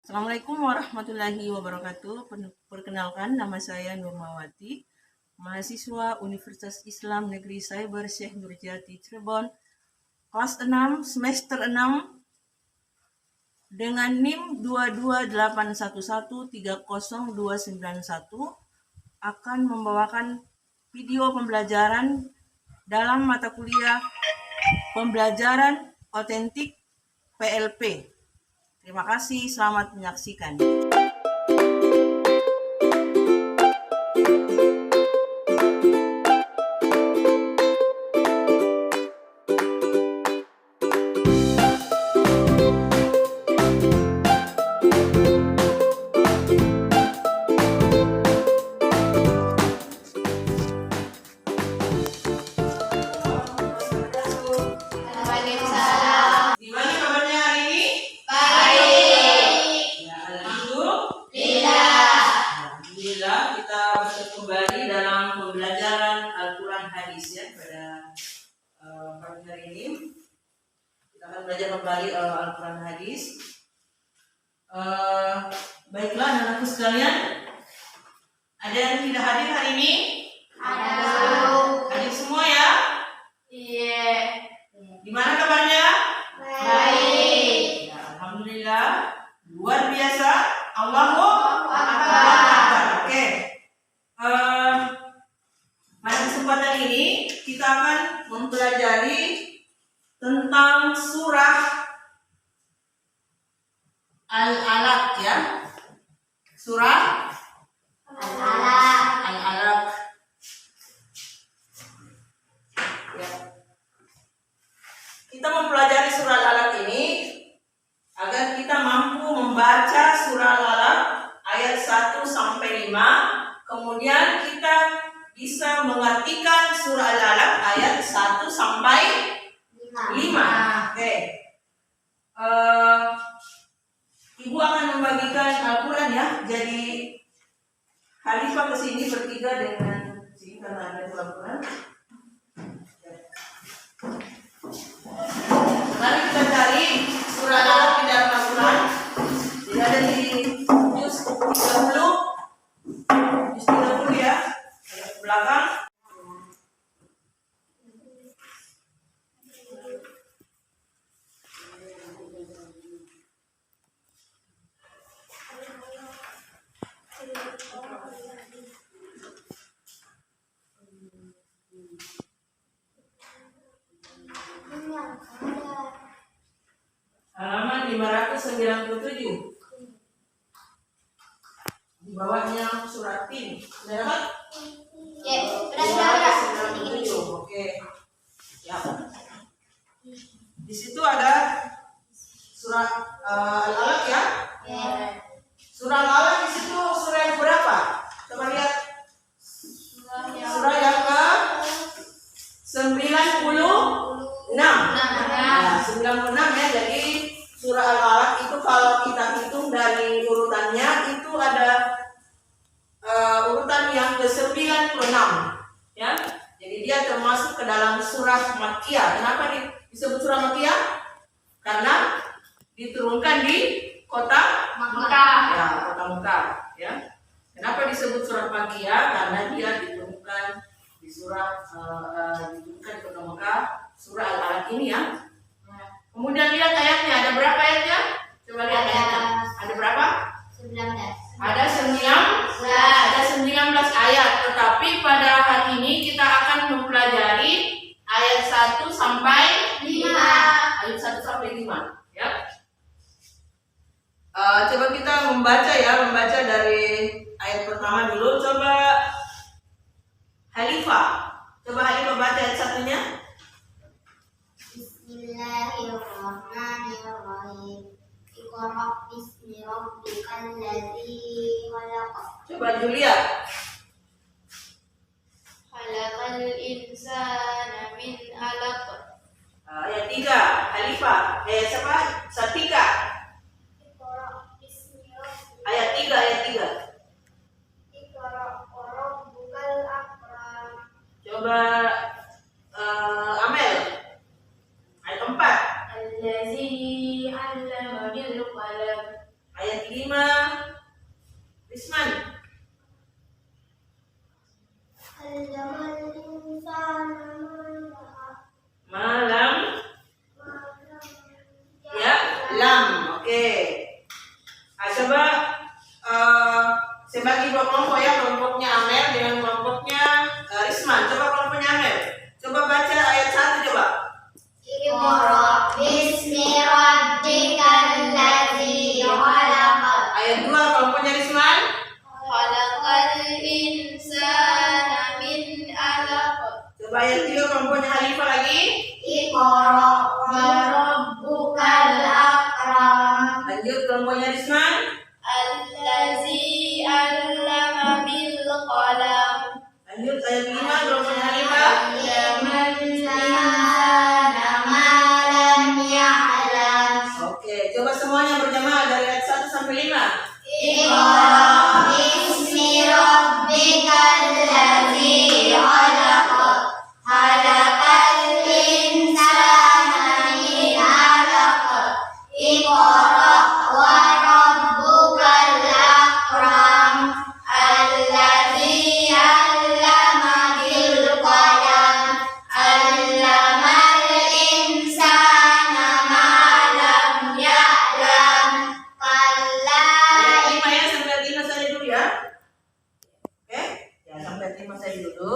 Assalamualaikum warahmatullahi wabarakatuh. Perkenalkan, nama saya Nurmawati, mahasiswa Universitas Islam Negeri Cyber Syekh Nurjati Cirebon, kelas 6, semester 6, dengan NIM 22811300291, akan membawakan video pembelajaran dalam mata kuliah pembelajaran otentik PLP. Terima kasih, selamat menyaksikan. Kembali dalam pembelajaran Al-Quran Hadis ya pada pagi hari ini. Kita akan belajar kembali Al-Quran Hadis. Baiklah anak-anakku sekalian, ada yang tidak hadir hari ini? Ada. Hadir semua ya? Iya. Gimana kabarnya? Baik. Ya, alhamdulillah, luar biasa. Allahu Akbar. Oke. Pada kesempatan ini kita akan mempelajari tentang surah Al-Alaq ya. Surah Al-Alaq. Al-Alaq. Ya. Kita mempelajari surah Al-Alaq ini agar kita mampu membaca surah Al-Alaq ayat 1 sampai 5. Kemudian kita bisa mengartikan surah Al-Alaq ayat 1 sampai 5. Oke. Ibu akan membagikan Al-Quran ya. Jadi Khalifah kesini bertiga dengan sini karena ada Al-Quran. Mari kita cari surah Al-Alaq di dalam Al-Quran. Jadi ada di juz 30. Dulu ya, ke belakang. Halaman 597. Di bawahnya surat Tin. Sudah dapat? Ya, sudah. 97. Oke. Ya. Di situ ada surah Al-Alaq ya. Ya. Surah Al-Alaq di situ surah yang berapa? Coba lihat. Surah yang ke 96. Nah, 96 ya. Jadi surah Al-Alaq itu kalau kita hitung dari urutannya itu ada urutan yang ke-96 ya. Jadi dia termasuk ke dalam surah Makkiyah. Kenapa disebut surah Makkiyah? Karena diturunkan di kota Mekah. Ya, kota Mekah ya. Kenapa disebut surah Makkiyah? Karena dia diturunkan di diturunkan di kota Mekah, surah Al-Alaq ini ya. Kemudian lihat ayatnya, ada berapa ayatnya? Coba lihat ayatnya. Ada berapa? 19. Ada 19 ayat. Tetapi pada hari ini kita akan mempelajari ayat 1 sampai 5. Ayat 1 sampai 5 ya. Coba kita membaca dari ayat pertama dulu. Coba Khalifah baca ayat satunya. Bismillahirrahmanirrahim. Iqra bismi rabbikal ladzi khalaq. Coba Julia. Khalaqal insana min 'alaq. Ayat 3 Khalifah. Siapa? Satika. Iqra bismi rabbikal. Ayat 3. Iqra wa rabbukal akram. Coba Amel. Ayat 4. Allazi 'allama bil qalam. Ayat 3. 5. Risman. Allamal insana Malam. Ya, lam. Oke. Coba saya bagi dua kelompok ya, kelompoknya Amel dengan kelompoknya Risman. Coba kelompoknya Amel. Coba baca ayat 1 coba. Iqra bismi rabbikal ladzi khalaq. Ayat 2 kelompoknya Risman. Khalaqal insana min 'alaq. Coba ayat 3 kelompoknya Halifah lagi. Iqra wa rabbukal akram. Lanjut kelompoknya Risman. Allazi 'allama bil qalam. Lanjut ayat 5 kelompoknya Halifah. 'Allamal insana ma lam ya'lam. Oke, coba semuanya berjamaah dari ayat 1 sampai 5. Iqra bismi rabbikal ladzi khalaq. Khalaqal insana min 'alaq. Iqra wa rabbukal akram. Alladzi 'allama bil qalam. 'Allamal insana ma lam ya'lam. Kalla Ayat 5 ya, sampai 5 saja dulu ya. Oke, ya sampai 5 saja dulu.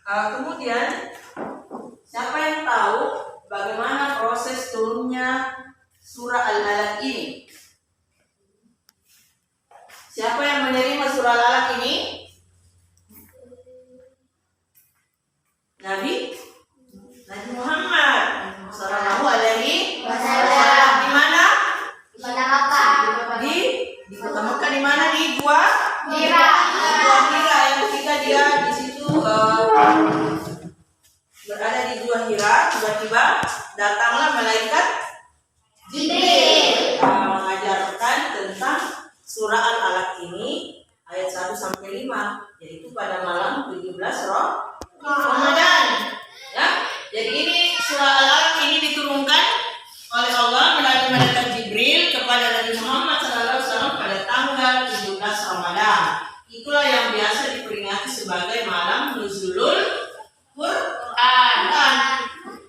Kemudian siapa yang tahu bagaimana proses turunnya surah Al-Alaq ini? Siapa yang menerima surah Al-Alaq ini? Nabi Muhammad sallallahu alaihi wasallam. Di mana? Pada Makkah. Di kota Mekah. Di mana? Di Gua Hira. Gua Hira. Yang ketika dia di situ berada di Gua Hira, tiba-tiba datanglah malaikat Jibril. mengajarkan tentang surah Al-Alaq ini ayat 1 sampai 5, yaitu pada malam 17 Ramadan. Ya. Jadi ini surah Al-Alaq ini diturunkan oleh Allah melalui malaikat Jibril kepada Nabi Muhammad SAW pada tanggal 17 Ramadan. Itulah yang biasa diperingati sebagai malam nuzulul Quran.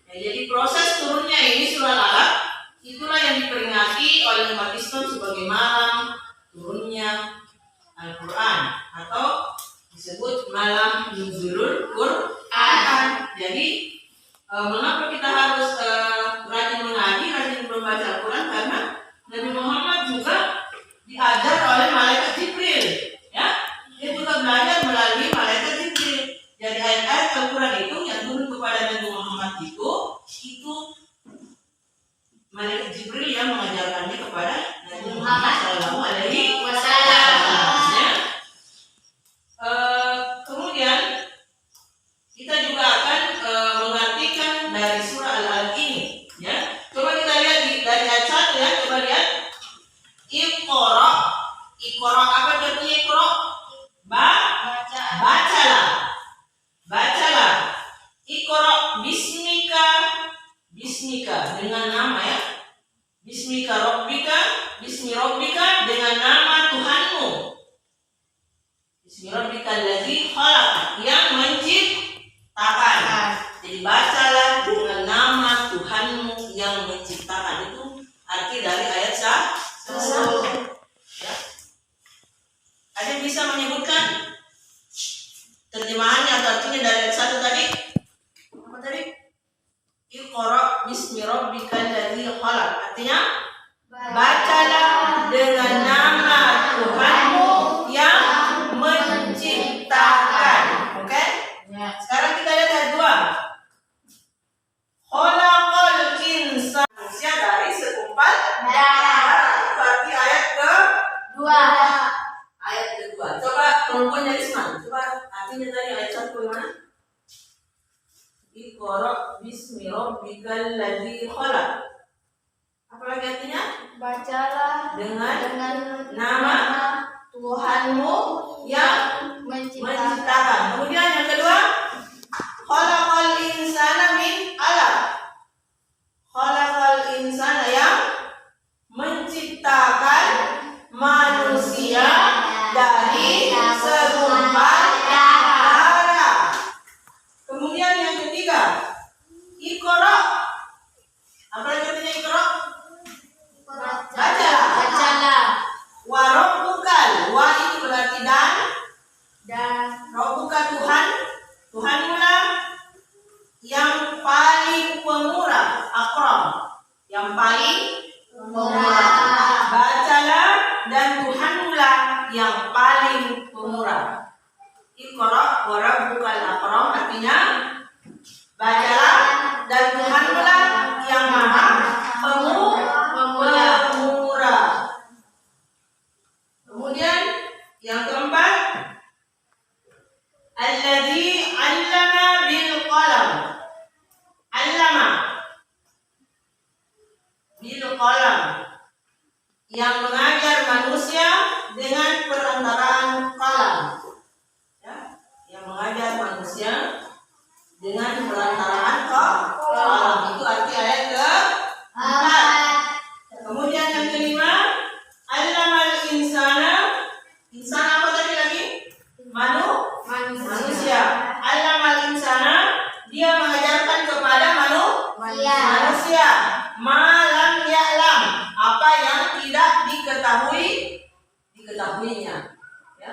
Ya, jadi proses turunnya ini surah Al-Alaq itulah yang diperingati oleh umat Islam sebagai malam turunnya Al-Quran atau disebut malam nuzulul Quran. Jadi mengapa kita harus rajin mengaji, rajin membaca Al-Quran? Karena Nabi Muhammad juga diajar oleh malaikat Jibril, ya. Dia juga belajar melalui malaikat Jibril. Jadi ayat-ayat Al-Quran itu yang turun kepada Nabi Muhammad itu malaikat Jibril yang mengajarkannya kepada Nabi Muhammad Sallallahu Alaihi Wasallam. Ya. Kemudian kita juga akan mengartikan dari surah Al-Alaq ini. Ya, coba kita lihat dari ayat 1 ya. Coba lihat. Iqra. Iqra apa artinya Iqra? Bacalah. Bacalah. Iqra bismika. Bismika dengan nama ya. Bismika rabbika. Bismi rabbika dengan nama Tuhanmu. Bismi rabbikal ladzi khalaq yang menciptakan. Jadi bacalah dengan nama Tuhanmu yang menciptakan. Itu arti dari ayat 1. Ya. Ada yang bisa menyebutkan terjemahannya atau artinya dari ayat 1 tadi? Apa tadi? Iqra bismi rabbikal ladzi khalaq. Artinya bacalah dengan nama Tuhanmu yang menciptakan. Oke? Ya. Sekarang kita lihat ayat 2. Khalaqal insana, manusia dari segumpal darah. Itu arti ayat Dua. ayat kedua. Coba kelompoknya Risman. Coba artinya tadi ayat 1 bagaimana? Iqra bismi rabbikal ladzi khalaq. Apa lagi artinya? Bacalah Dengan dengan nama Tuhanmu yang menciptakan. Kemudian yang kedua, khalaqal insana min 'alaq. Khalaqal insana yang menciptakan dari segumpal darah. Kemudian yang ketiga, Iqra. Apa yang artinya Iqra? Bacalah. Bacalah. Wa rabbukal. Wa itu berarti dan. Dan Rabbuka Tuhan. Tuhanmulah yang paling pemurah. Akram. Yang paling pemurah. Bacalah dan Tuhanmulah yang paling pemurah. Iqra wa rabbukal akram artinya bacalah dan Tuhanmulah yang maha pemurah. Kemudian yang keempat, alladzi 'allama bil qalam. 'Allama bil qalam, yang mengajar manusia dengan perantaraan kalam. Ya, yang mengajar manusia dengan perantaraan kalam. Itu arti ayat ke-4. Kemudian yang kelima, allamal insana. Insan apa tadi lagi? Manusia. Allamal insana, dia mengajarkan kepada manusia. Malam ya'lam, apa yang tidak diketahuinya. Ya,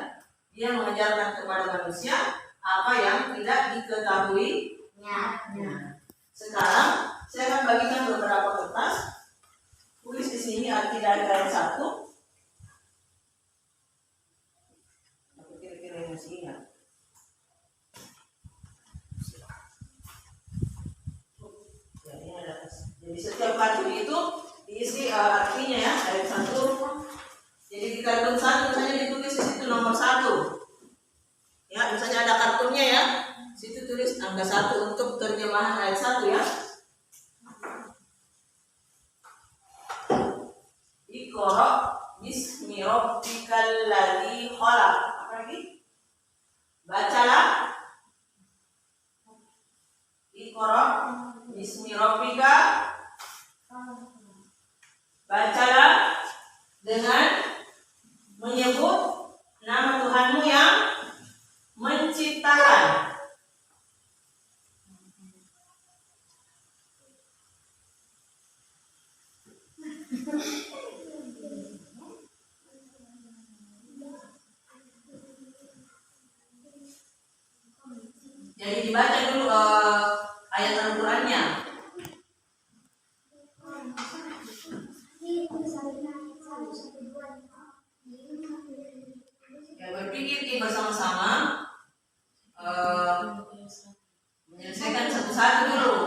dia mengajarkan kepada manusia apa yang tidak diketahuinya. Sekarang saya akan bagikan beberapa kertas. Tulis di sini arti dari ayat 1. Aku kira-kira yang masih ingat. Ya, ini ada. Jadi setiap kartu itu diisi artinya ya, ayat 1. Jadi di kartun 1 misalnya ditulis di situ nomor 1. Ya, misalnya ada kartunnya ya. Situ tulis angka 1 untuk terjemahan ayat 1 ya. Iqra bismi rabbikal ladzi khalaq. Apa lagi? Bacalah. Iqra bismi rabbika. Bacalah dengan menyebut nama Tuhanmu yang menciptakan. Jadi dibaca dulu ayat Al-Qur'annya. Ya, berpikir bersama-sama, menyelesaikan satu-satu dulu.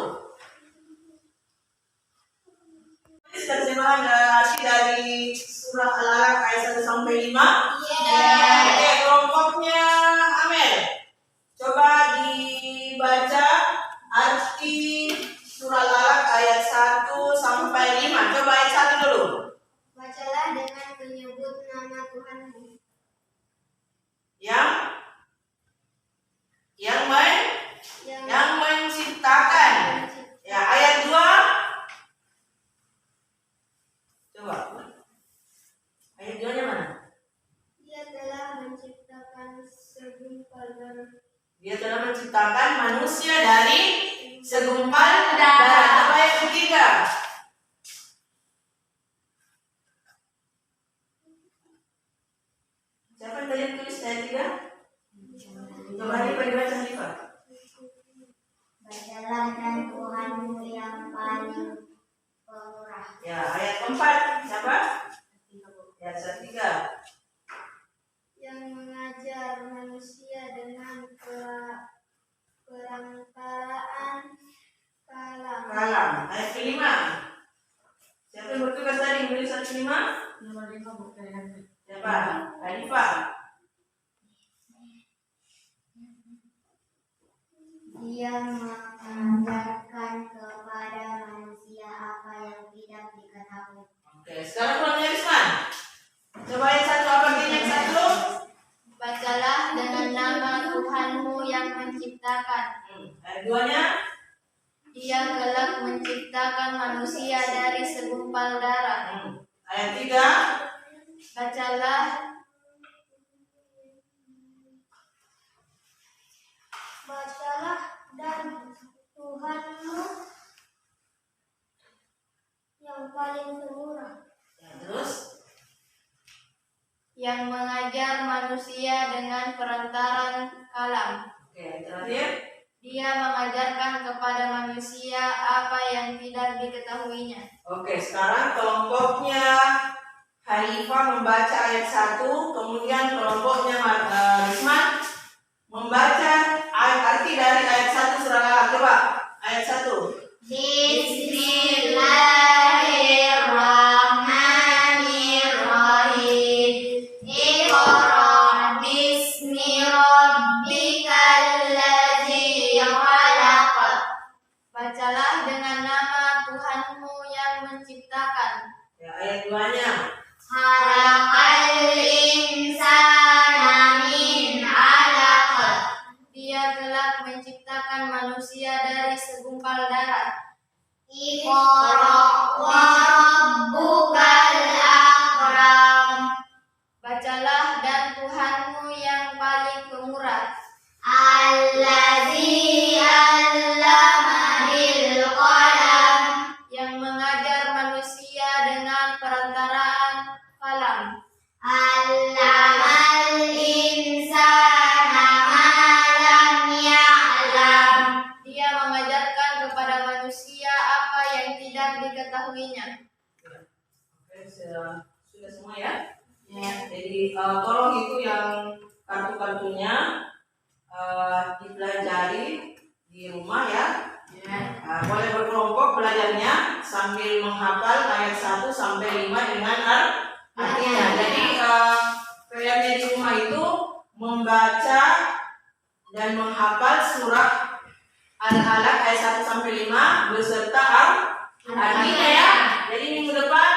Terjemahan arti dari surah Al-Alaq ayat 1 sampai 5. Oke, kelompoknya Amel. Coba dibaca arti surah Al-Alaq ayat 1 sampai 5. Coba ayat 1 dulu. bacalah dengan menyebut nama Tuhanmu yang menciptakan. Ya, ayat 2. Coba. Ayat 2-nya mana? Dia telah menciptakan segumpal darah. Dia telah menciptakan manusia dari segumpal darah. Coba ayat 3. Siapa yang tadi tulis ayat 3? Coba dibaca Hanifah. Bacalah dan Tuhanmu yang paling pemurah. Ya, ayat 4. Siapa? Ya, ayat 3. Yang mengajar manusia dengan perantaraan kalam. Ayat 5. Siapa yang bertugas tadi menulis ayat 5? Siapa? Hanifah. Dia mengajarkan kepada manusia apa yang tidak diketahui. Oke, sekarang pulang Risman. Coba ayat 1 apa artinya yang 1? Bacalah dengan nama Tuhanmu yang menciptakan. Ayat 2-nya? Dia kelak menciptakan manusia dari segumpal darah. Ayat 3. Bacalah yang mengajar manusia dengan perantaran kalam. Oke, terakhir. Dia mengajarkan kepada manusia apa yang tidak diketahuinya. Oke, sekarang kelompoknya Hanifah membaca ayat 1, kemudian kelompoknya Risman membaca arti dari ayat 1 surah Al-Alaq. Coba, ayat 1. Bismillahirrahmanirrahim. Iqra bismi rabbikal ladzi khalaq. Bacalah dengan nama Tuhanmu yang menciptakan. Ya, ayat 2-nya. Khalaqal insana min 'alaq. Dia telah menciptakan manusia dari segumpal darah. Iqra wa rabbukal akram. Bacalah dan Tuhanmu yang paling pemurah. Alladzi 'allama bil qalam. Yang mengajar manusia dengan perantaraan kalam. Allamal insana ma lam ya'lam. Dia mengajarkan kepada manusia apa yang tidak diketahuinya. Oke, sudah semua ya? Ya. Jadi tolong itu yang kartu-kartunya dipelajari di rumah ya. Boleh berkelompok belajarnya sambil menghafal ayat 1 sampai 5 dengan artinya. Jadi PR-nya di rumah itu membaca dan menghafal surah Al-Alaq ayat 1 sampai 5 beserta artinya ya. Jadi minggu depan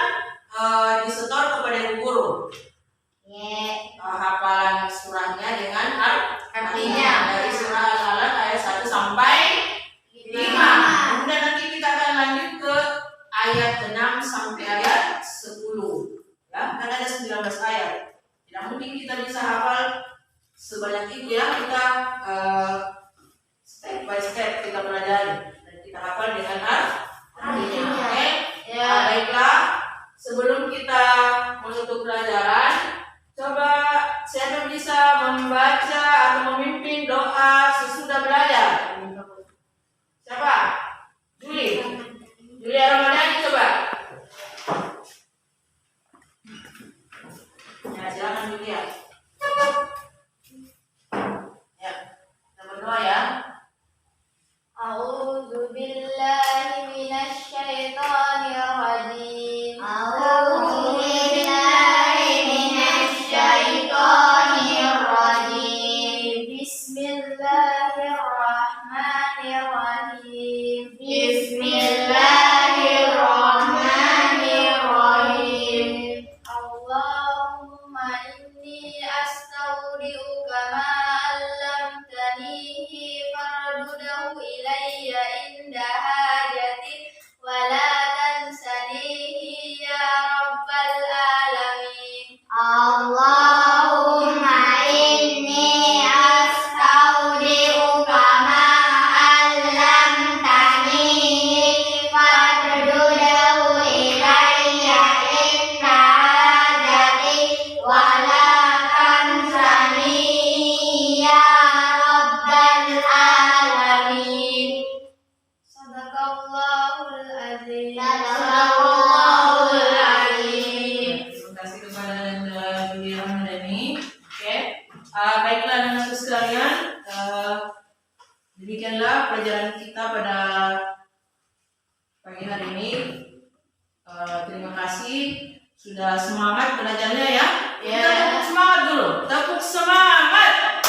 disetor kepada ibu guru. Hafalan surahnya dengan artinya dari surah Al-Alaq ayat 1 sampai 5. Kemudian nanti kita akan lanjut ke ayat 6 sampai ayat 10. Ya, kan ada 19 ayat. Tidak mungkin kita bisa hafal sebanyak itu ya. Kita step by step kita pelajari dan kita hafal dengan artinya. Oke? Ya, baiklah. Sebelum kita menutup pelajaran, coba siapa bisa membaca atau memimpin doa sesudah belajar? Siapa? Julia Ramadhani, coba. Ya, silakan Julia. Ya, kita berdoa ya. A'udzu billahi minasy syaithanir rajim. A'udzu billahi minasy syaithanir rajim. Bismillahirrahmanirrahim. Bismillahirrahmanirrahim. Allahumma inni astaudi'uka ma 'allamtanihi fardudahu ilayya inda hajati wa la tansanihi ya rabbal alamin. Allahumma inni astaudi'uka ma 'allamtanihi fardudahu ilayya inda hajati wa la tansanihi ya rabbal alamin. Sadaqallahul azim. Sadaqallahul azim. Terima kasih kepada Julia Ramadhani. Oke. Baiklah anak-anak sekalian, demikianlah pelajaran kita pada pagi hari ini. Terima kasih sudah semangat belajarnya ya. Kita tepuk semangat dulu. Tepuk semangat.